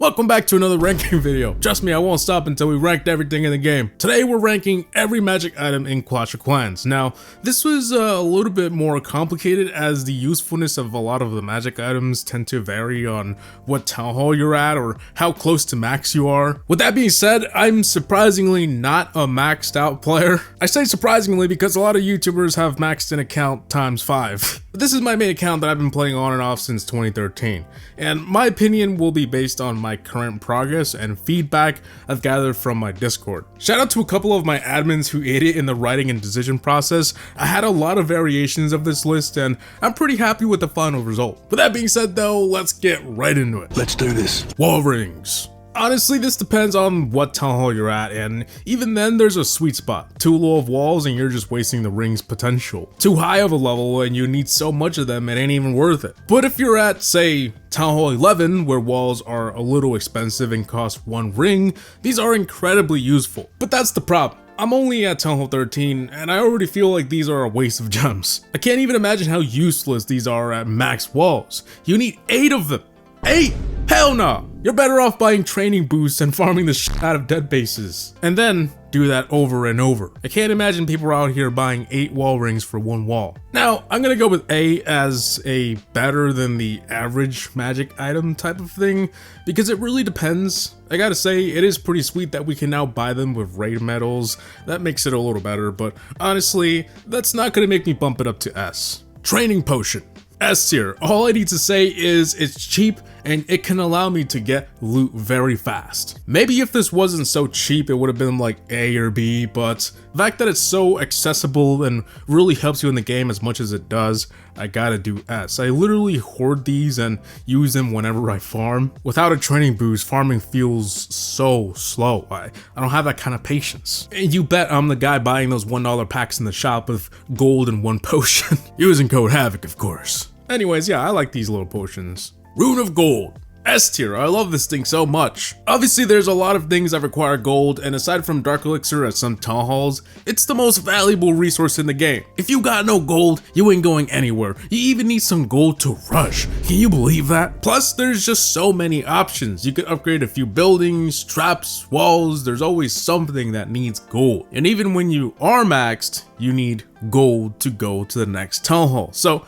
Welcome back to another ranking video. Trust me, I won't stop until we ranked everything in the game. Today we're ranking every magic item in Clash of Clans. Now, this was a little bit more complicated as the usefulness of a lot of the magic items tend to vary on what town hall you're at or how close to max you are. With that being said, I'm surprisingly not a maxed out player. I say surprisingly because a lot of YouTubers have maxed an account times 5. But this is my main account that I've been playing on and off since 2013, and my opinion will be based on my current progress and feedback I've gathered from my Discord. Shout out to a couple of my admins who aided in the writing and decision process. I had a lot of variations of this list and I'm pretty happy with the final result. With that being said though, let's get right into it. Let's do this. Wall rings. Honestly, this depends on what town hall you're at, and even then there's a sweet spot. Too low of walls and you're just wasting the ring's potential. Too high of a level and you need so much of them it ain't even worth it. But if you're at, say, town hall 11, where walls are a little expensive and cost 1 ring, these are incredibly useful. But that's the problem. I'm only at town hall 13 and I already feel like these are a waste of gems. I can't even imagine how useless these are at max walls. You need 8 of them. 8? Hell no! You're better off buying training boosts and farming the shit out of dead bases. And then do that over and over. I can't imagine people out here buying 8 wall rings for 1 wall. Now, I'm gonna go with A as a better than the average magic item type of thing, because it really depends. I gotta say, it is pretty sweet that we can now buy them with raid medals. That makes it a little better, but honestly, that's not gonna make me bump it up to S. Training potion. S tier. All I need to say is it's cheap and it can allow me to get loot very fast. Maybe if this wasn't so cheap it would have been like A or B, but the fact that it's so accessible and really helps you in the game as much as it does, I gotta do S. I literally hoard these and use them whenever I farm. Without a training boost, farming feels so slow. I don't have that kind of patience. And you bet I'm the guy buying those $1 packs in the shop with gold and 1 potion. Using code Havoc, of course. Anyways, yeah, I like these little potions. Rune of Gold. S tier. I love this thing so much. Obviously, there's a lot of things that require gold, and aside from Dark Elixir at some town halls, it's the most valuable resource in the game. If you got no gold, you ain't going anywhere. You even need some gold to rush. Can you believe that? Plus, there's just so many options. You could upgrade a few buildings, traps, walls. There's always something that needs gold. And even when you are maxed, you need gold to go to the next town hall. So,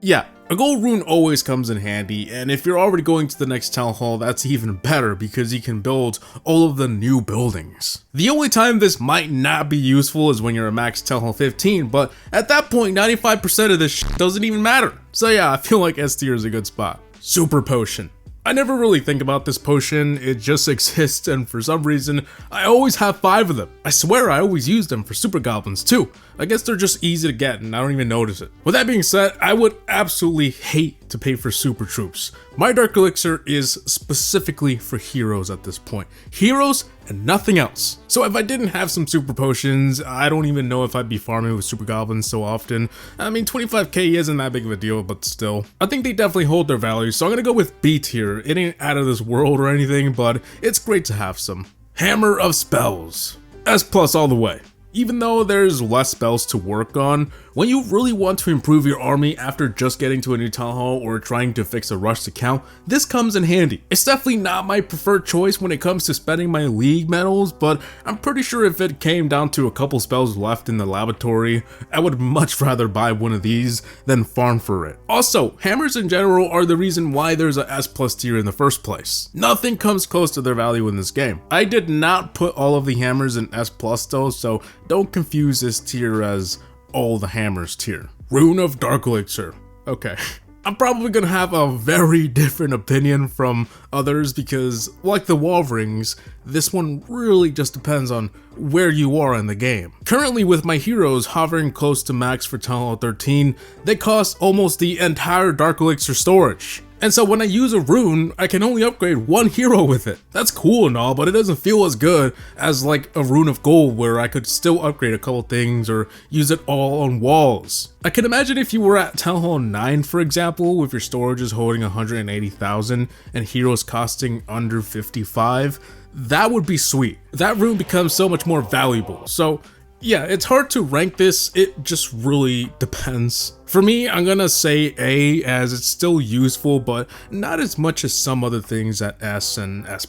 yeah, a gold rune always comes in handy, and if you're already going to the next town hall, that's even better because you can build all of the new buildings. The only time this might not be useful is when you're a max town hall 15, but at that point 95% of this shit doesn't even matter. So yeah, I feel like S tier is a good spot. Super potion. I never really think about this potion, it just exists, and for some reason, I always have 5 of them. I swear I always use them for super goblins too. I guess they're just easy to get and I don't even notice it. With that being said, I would absolutely hate to pay for super troops. My Dark Elixir is specifically for heroes at this point. Heroes and nothing else. So if I didn't have some super potions, I don't even know if I'd be farming with super goblins so often. I mean, 25k isn't that big of a deal, but still. I think they definitely hold their value, so I'm gonna go with B tier. It ain't out of this world or anything, but it's great to have some. Hammer of Spells. S plus all the way. Even though there's less spells to work on, when you really want to improve your army after just getting to a new town hall or trying to fix a rushed account, this comes in handy. It's definitely not my preferred choice when it comes to spending my league medals, but I'm pretty sure if it came down to a couple spells left in the laboratory, I would much rather buy one of these than farm for it. Also, hammers in general are the reason why there's a S plus tier in the first place. Nothing comes close to their value in this game. I did not put all of the hammers in S plus though, so don't confuse this tier as all the hammers tier. Rune of Dark Elixir. Okay. I'm probably gonna have a very different opinion from others because, like the wall rings, this one really just depends on where you are in the game. Currently with my heroes hovering close to max for town hall 13, they cost almost the entire Dark Elixir storage. And so when I use a rune, I can only upgrade 1 hero with it. That's cool and all, but it doesn't feel as good as like a rune of gold where I could still upgrade a couple things or use it all on walls. I can imagine if you were at town hall 9 for example, with your storages holding 180,000 and heroes costing under 55, that would be sweet. That rune becomes so much more valuable. So Yeah, it's hard to rank this, it just really depends. For me, I'm gonna say A, as it's still useful, but not as much as some other things at S and S+.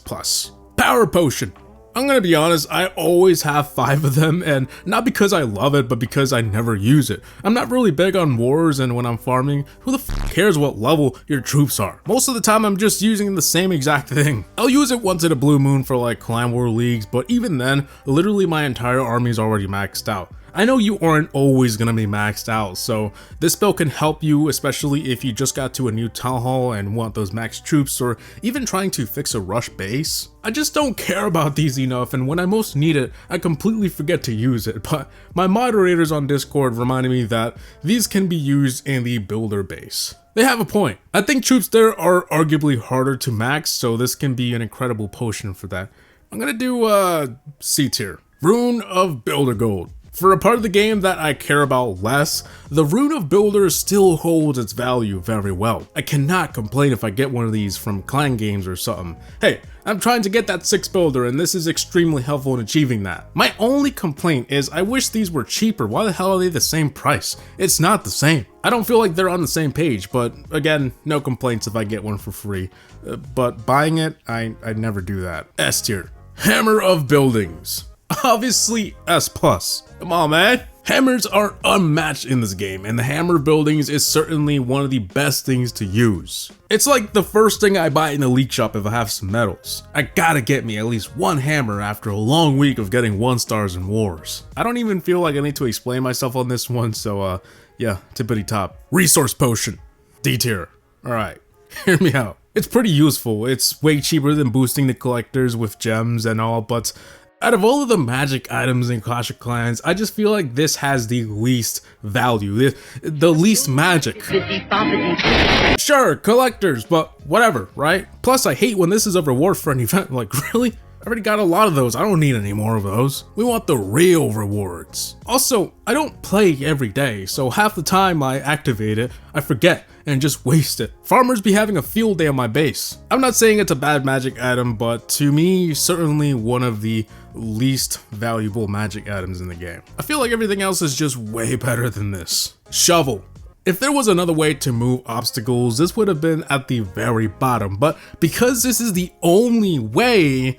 Power Potion. I'm gonna be honest, I always have 5 of them, and not because I love it, but because I never use it. I'm not really big on wars, and when I'm farming, who the f cares what level your troops are? Most of the time, I'm just using the same exact thing. I'll use it once in a blue moon for like clan war leagues, but even then, literally my entire army is already maxed out. I know you aren't always gonna be maxed out, so this spell can help you, especially if you just got to a new town hall and want those max troops, or even trying to fix a rush base. I just don't care about these enough, and when I most need it, I completely forget to use it, but my moderators on Discord reminded me that these can be used in the builder base. They have a point. I think troops there are arguably harder to max, so this can be an incredible potion for that. I'm gonna do C tier. Rune of Builder Gold. For a part of the game that I care about less, the Rune of Builder still holds its value very well. I cannot complain if I get one of these from clan games or something. Hey, I'm trying to get that 6 builder and this is extremely helpful in achieving that. My only complaint is I wish these were cheaper. Why the hell are they the same price? It's not the same. I don't feel like they're on the same page, but again, no complaints if I get one for free. But buying it, I'd never do that. S tier. Hammer of Buildings. Obviously S+. Come on, man. Hammers are unmatched in this game, and the hammer of buildings is certainly one of the best things to use. It's like the first thing I buy in the league shop if I have some medals. I gotta get me at least one hammer after a long week of getting 1 stars in wars. I don't even feel like I need to explain myself on this one, so yeah, tippity top. Resource Potion. D tier. Alright, hear me out. It's pretty useful. It's way cheaper than boosting the collectors with gems and all, but out of all of the magic items in Clash of Clans, I just feel like this has the least value, the least magic. Sure, collectors, but whatever, right? Plus, I hate when this is a reward for an event. Like, really? I already got a lot of those. I don't need any more of those. We want the real rewards. Also, I don't play every day, so half the time I activate it, I forget and just waste it. Farmers be having a field day on my base. I'm not saying it's a bad magic item, but to me, certainly one of the least valuable magic items in the game. I feel like everything else is just way better than this. Shovel. If there was another way to move obstacles, this would have been at the very bottom, but because this is the only way,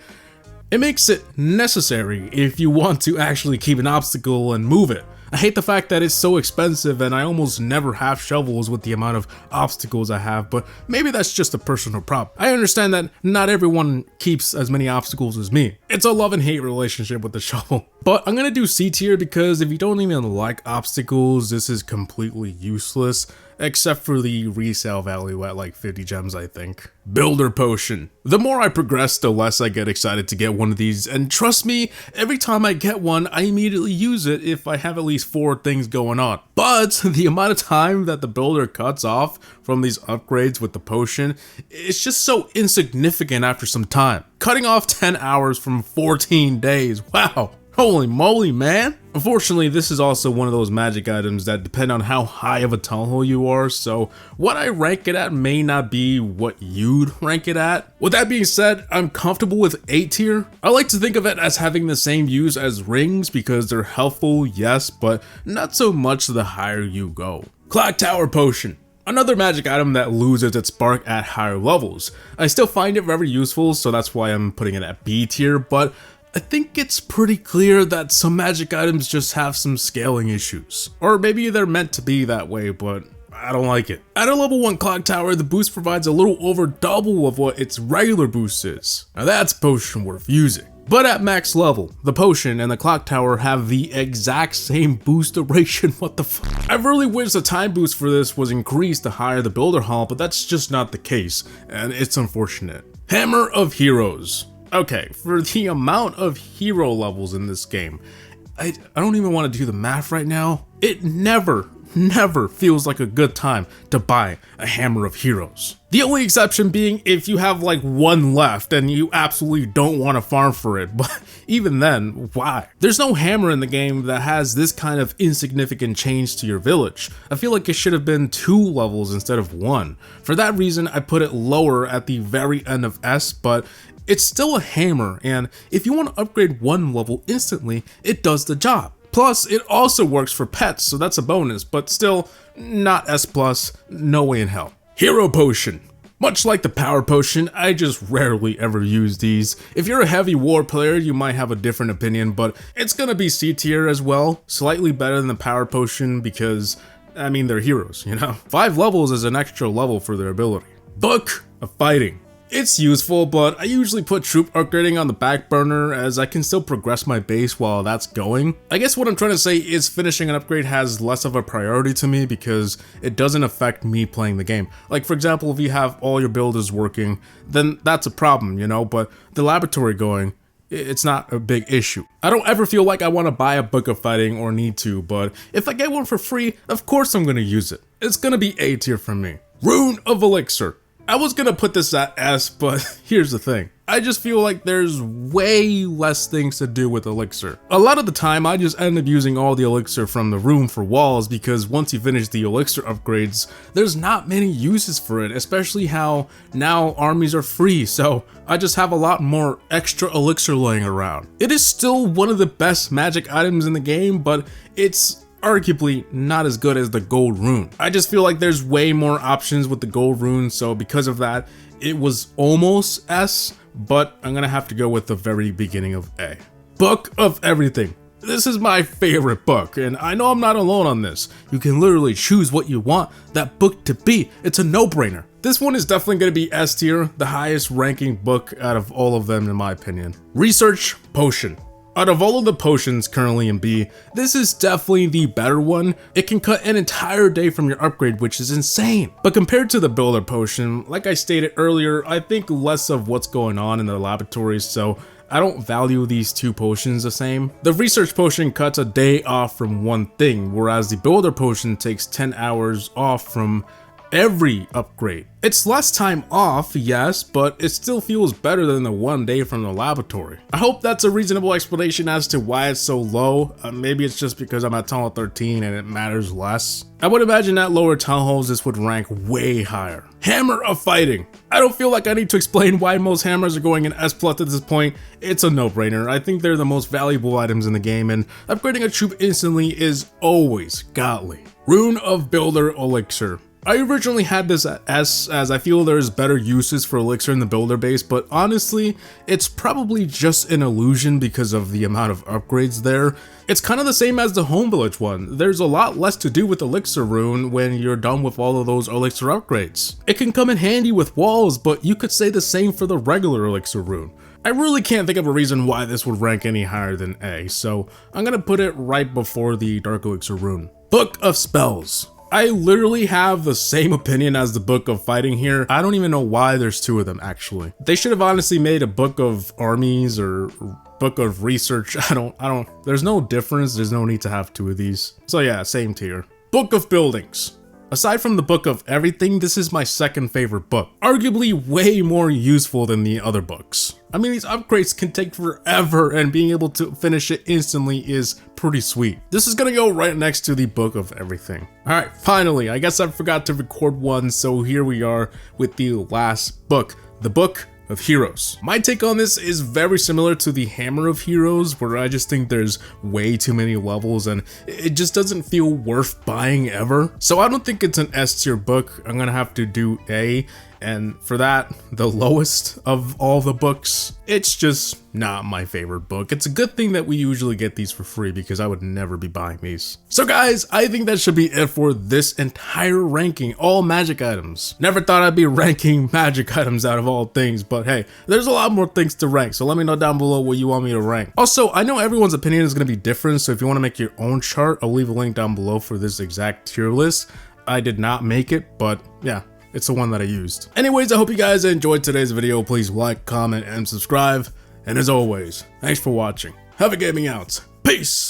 it makes it necessary if you want to actually keep an obstacle and move it. I hate the fact that it's so expensive and I almost never have shovels with the amount of obstacles I have, but maybe that's just a personal problem. I understand that not everyone keeps as many obstacles as me. It's a love and hate relationship with the shovel. But I'm gonna do C tier because if you don't even like obstacles, this is completely useless, except for the resale value at like 50 gems, I think. Builder Potion. The more I progress, the less I get excited to get one of these, and trust me, every time I get one, I immediately use it if I have at least 4 things going on. But the amount of time that the builder cuts off from these upgrades with the potion, it's just so insignificant after some time. Cutting off 10 hours from 14 days, wow. Holy moly, man! Unfortunately, this is also one of those magic items that depend on how high of a town hall you are, so what I rank it at may not be what you'd rank it at. With that being said, I'm comfortable with A tier. I like to think of it as having the same use as rings because they're helpful, yes, but not so much the higher you go. Clock Tower Potion. Another magic item that loses its spark at higher levels. I still find it very useful, so that's why I'm putting it at B tier, but I think it's pretty clear that some magic items just have some scaling issues. Or maybe they're meant to be that way, but I don't like it. At a level 1 clock tower, the boost provides a little over double of what its regular boost is. Now that's potion worth using. But at max level, the potion and the clock tower have the exact same boost duration. What the fuck? I really wish the time boost for this was increased the higher the builder hall, but that's just not the case, and it's unfortunate. Hammer of Heroes. Okay, for the amount of hero levels in this game, I don't even want to do the math right now. It never feels like a good time to buy a Hammer of Heroes. The only exception being if you have like 1 left and you absolutely don't want to farm for it, but even then, why? There's no hammer in the game that has this kind of insignificant change to your village. I feel like it should have been 2 levels instead of 1. For that reason, I put it lower at the very end of S, but it's still a hammer, and if you want to upgrade 1 level instantly, it does the job. Plus, it also works for pets, so that's a bonus, but still, not S+, no way in hell. Hero Potion. Much like the Power Potion, I just rarely ever use these. If you're a heavy war player, you might have a different opinion, but it's gonna be C tier as well. Slightly better than the Power Potion because, I mean, they're heroes, you know? 5 levels is an extra level for their ability. Book of Fighting. It's useful, but I usually put troop upgrading on the back burner as I can still progress my base while that's going. I guess what I'm trying to say is finishing an upgrade has less of a priority to me because it doesn't affect me playing the game. Like for example, if you have all your builders working, then that's a problem, you know, but the laboratory going, it's not a big issue. I don't ever feel like I want to buy a Book of Fighting or need to, but if I get one for free, of course I'm going to use it. It's going to be A tier for me. Rune of Elixir. I was gonna put this at S, but here's the thing. I just feel like there's way less things to do with Elixir. A lot of the time, I just end up using all the Elixir from the room for walls because once you finish the Elixir upgrades, there's not many uses for it, especially how now armies are free, so I just have a lot more extra Elixir laying around. It is still one of the best magic items in the game, but it's arguably not as good as the gold rune. I just feel like there's way more options with the gold rune, so because of that, it was almost S, but I'm gonna have to go with the very beginning of A. Book of Everything. This is my favorite book, and I know I'm not alone on this. You can literally choose what you want that book to be. It's a no-brainer. This one is definitely gonna be S tier, the highest ranking book out of all of them in my opinion. Research Potion. Out of all of the potions currently in B, this is definitely the better one. It can cut an entire day from your upgrade, which is insane. But compared to the Builder Potion, like I stated earlier, I think less of what's going on in the laboratories, so I don't value these two potions the same. The Research Potion cuts a day off from one thing, whereas the Builder Potion takes 10 hours off from every upgrade. It's less time off, yes, but it still feels better than the 1 day from the laboratory. I hope that's a reasonable explanation as to why it's so low. Maybe it's just because I'm at Town Hall 13 and it matters less. I would imagine at lower Town Halls this would rank way higher. Hammer of Fighting. I don't feel like I need to explain why most hammers are going in S+ at this point. It's a no-brainer. I think they're the most valuable items in the game, and upgrading a troop instantly is always godly. Rune of Builder Elixir. I originally had this at S as I feel there's better uses for Elixir in the builder base, but honestly, it's probably just an illusion because of the amount of upgrades there. It's kind of the same as the Home Village one. There's a lot less to do with Elixir Rune when you're done with all of those Elixir upgrades. It can come in handy with walls, but you could say the same for the regular Elixir Rune. I really can't think of a reason why this would rank any higher than A, so I'm gonna put it right before the Dark Elixir Rune. Book of Spells. I literally have the same opinion as the Book of Fighting here. I don't even know why there's 2 of them actually. They should have honestly made a Book of Armies or Book of Research. There's no difference. There's no need to have 2 of these. So yeah, same tier. Book of Buildings. Aside from the Book of Everything, this is my second favorite book. Arguably way more useful than the other books. I mean, these upgrades can take forever and being able to finish it instantly is pretty sweet. This is gonna go right next to the Book of Everything. Alright, finally, I guess I forgot to record one, so here we are with the last book, the Book of Heroes. My take on this is very similar to the Hammer of Heroes, where I just think there's way too many levels and it just doesn't feel worth buying ever. So I don't think it's an S tier book. I'm gonna have to do A, and for that, the lowest of all the books, it's just not my favorite book. It's a good thing that we usually get these for free because I would never be buying these. So guys, I think that should be it for this entire ranking, all magic items. Never thought I'd be ranking magic items out of all things, but hey, there's a lot more things to rank, so let me know down below what you want me to rank. Also, I know everyone's opinion is going to be different, so if you want to make your own chart, I'll leave a link down below for this exact tier list. I did not make it, but yeah. It's the one that I used. Anyways, I hope you guys enjoyed today's video. Please like, comment, and subscribe. And as always, thanks for watching. Havoc Gaming out. Peace!